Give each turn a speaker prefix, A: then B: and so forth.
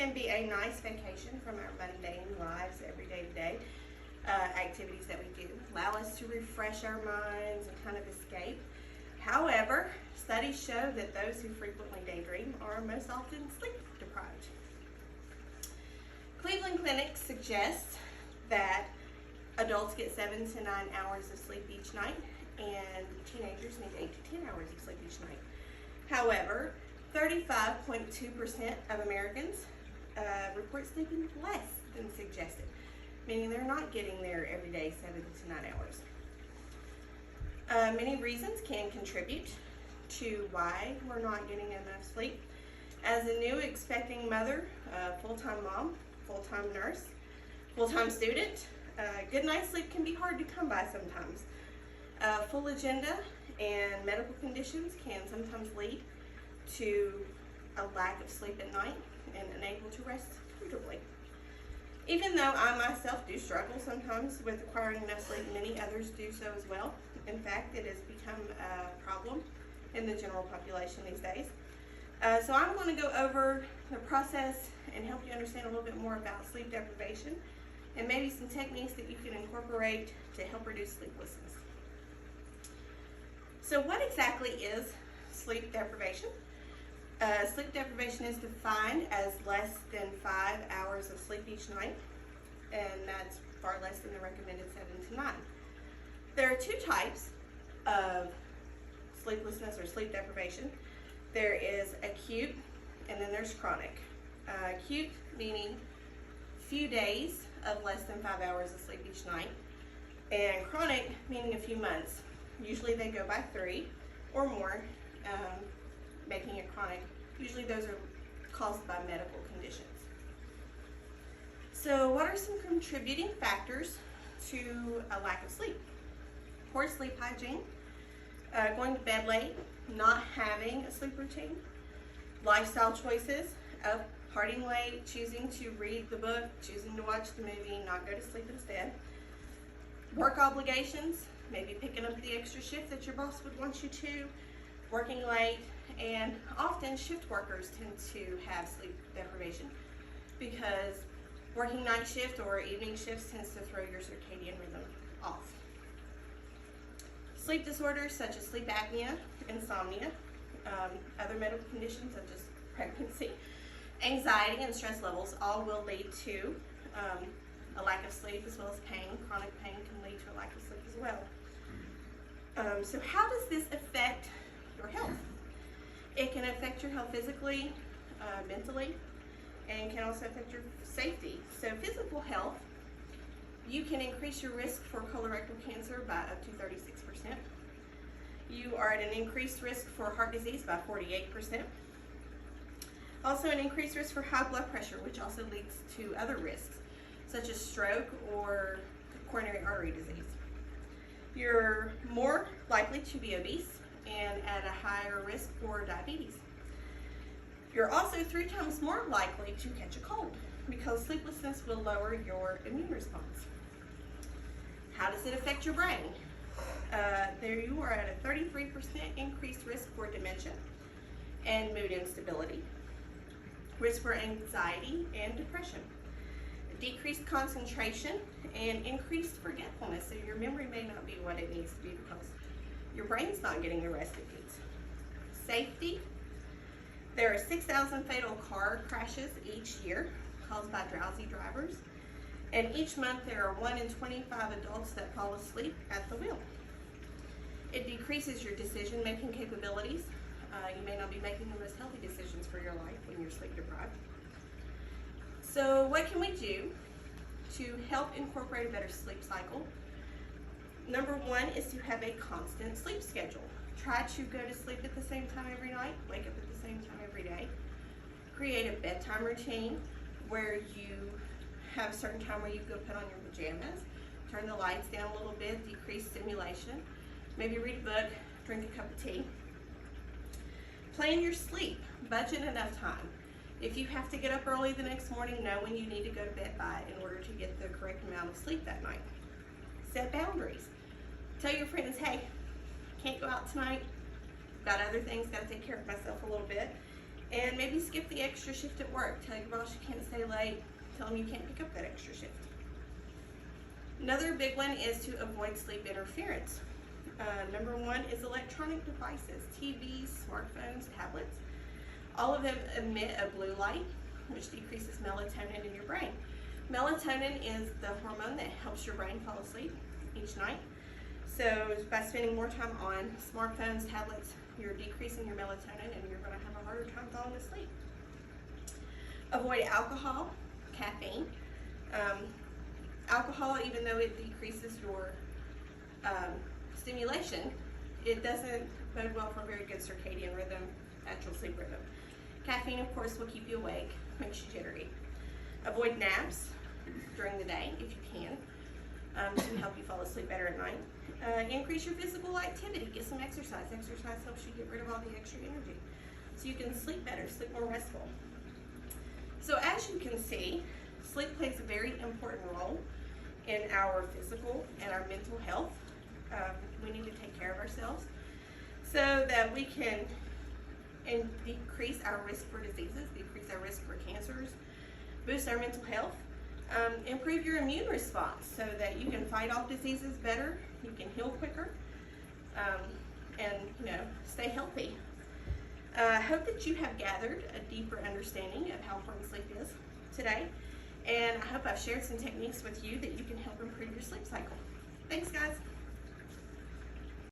A: can be a nice vacation from our mundane lives, everyday to day activities that we do. Allow us to refresh our minds and kind of escape. However, studies show that those who frequently daydream are most often sleep deprived. Cleveland Clinic suggests that adults get 7 to 9 hours of sleep each night, and teenagers need 8 to 10 hours of sleep each night. However, 35.2% of Americans report sleeping less than suggested, meaning they're not getting their everyday 7 to 9 hours. Many reasons can contribute to why we're not getting enough sleep. As a new expecting mother, full-time mom, full-time nurse, full-time student, good night's sleep can be hard to come by sometimes. Full agenda and medical conditions can sometimes lead to a lack of sleep at night and unable to rest comfortably. Even though I myself do struggle sometimes with acquiring enough sleep, many others do so as well. In fact, it has become a problem in the general population these days. So I'm going to go over the process and help you understand a little bit more about sleep deprivation and maybe some techniques that you can incorporate to help reduce sleeplessness. So what exactly is sleep deprivation? Sleep deprivation is defined as less than 5 hours of sleep each night, and that's far less than the recommended 7 to 9. There are 2 types of sleeplessness or sleep deprivation. There is acute, and then there's chronic. Acute meaning few days of less than 5 hours of sleep each night, and chronic meaning a few months. Usually they go by 3 or more, making it chronic. Usually those are caused by medical conditions. So what are some contributing factors to a lack of sleep? Poor sleep hygiene, going to bed late, not having a sleep routine, lifestyle choices of partying late, choosing to read the book, choosing to watch the movie, not go to sleep instead, work obligations, maybe picking up the extra shift that your boss would want you to, working late, and often shift workers tend to have sleep deprivation because working night shift or evening shifts tends to throw your circadian rhythm off. Sleep disorders such as sleep apnea, insomnia, other medical conditions such as pregnancy, anxiety, and stress levels all will lead to a lack of sleep, as well as pain. Chronic pain can lead to a lack of sleep as well. So how does this affect your health? It can affect your health physically, mentally, and can also affect your safety. So physical health, you can increase your risk for colorectal cancer by up to 36%. You are at an increased risk for heart disease by 48%. Also an increased risk for high blood pressure, which also leads to other risks, such as stroke or coronary artery disease. You're more likely to be obese and at a higher risk for diabetes. You're also 3 times more likely to catch a cold because sleeplessness will lower your immune response. How does it affect your brain? There you are at a 33% increased risk for dementia and mood instability, risk for anxiety and depression, decreased concentration, and increased forgetfulness. So your memory may not be what it needs to be because your brain's not getting the rest it needs. Safety. There are 6,000 fatal car crashes each year caused by drowsy drivers. And each month there are 1 in 25 adults that fall asleep at the wheel. It decreases your decision-making capabilities. You may not be making the most healthy decisions for your life when you're sleep deprived. So what can we do to help incorporate a better sleep cycle? Number 1 is to have a constant sleep schedule. Try to go to sleep at the same time every night, wake up at the same time every day. Create a bedtime routine where you have a certain time where you go put on your pajamas, turn the lights down a little bit, decrease stimulation, maybe read a book, drink a cup of tea. Plan your sleep, budget enough time. If you have to get up early the next morning, know when you need to go to bed by in order to get the correct amount of sleep that night. Set boundaries. Tell your friends, hey, can't go out tonight, got other things, got to take care of myself a little bit. And maybe skip the extra shift at work. Tell your boss you can't stay late. Tell them you can't pick up that extra shift. Another big one is to avoid sleep interference. Number one is electronic devices, TVs, smartphones, tablets. All of them emit a blue light, which decreases melatonin in your brain. Melatonin is the hormone that helps your brain fall asleep each night. So by spending more time on smartphones, tablets, you're decreasing your melatonin and you're going to have a harder time falling asleep. Avoid alcohol, caffeine. Alcohol, even though it decreases your stimulation, it doesn't bode well for a very good circadian rhythm, natural sleep rhythm. Caffeine, of course, will keep you awake, makes you jittery. Avoid naps during the day if you can, to help you fall asleep better at night. Increase your physical activity, get some exercise. Exercise helps you get rid of all the extra energy so you can sleep better, sleep more restful. So as you can see, sleep plays a very important role in our physical and our mental health. We need to take care of ourselves so that we can decrease our risk for diseases, decrease our risk for cancers, boost our mental health, improve your immune response so that you can fight off diseases better, you can heal quicker, and stay healthy. I hope that you have gathered a deeper understanding of how important sleep is today, and I hope I've shared some techniques with you that you can help improve your sleep cycle. Thanks, guys.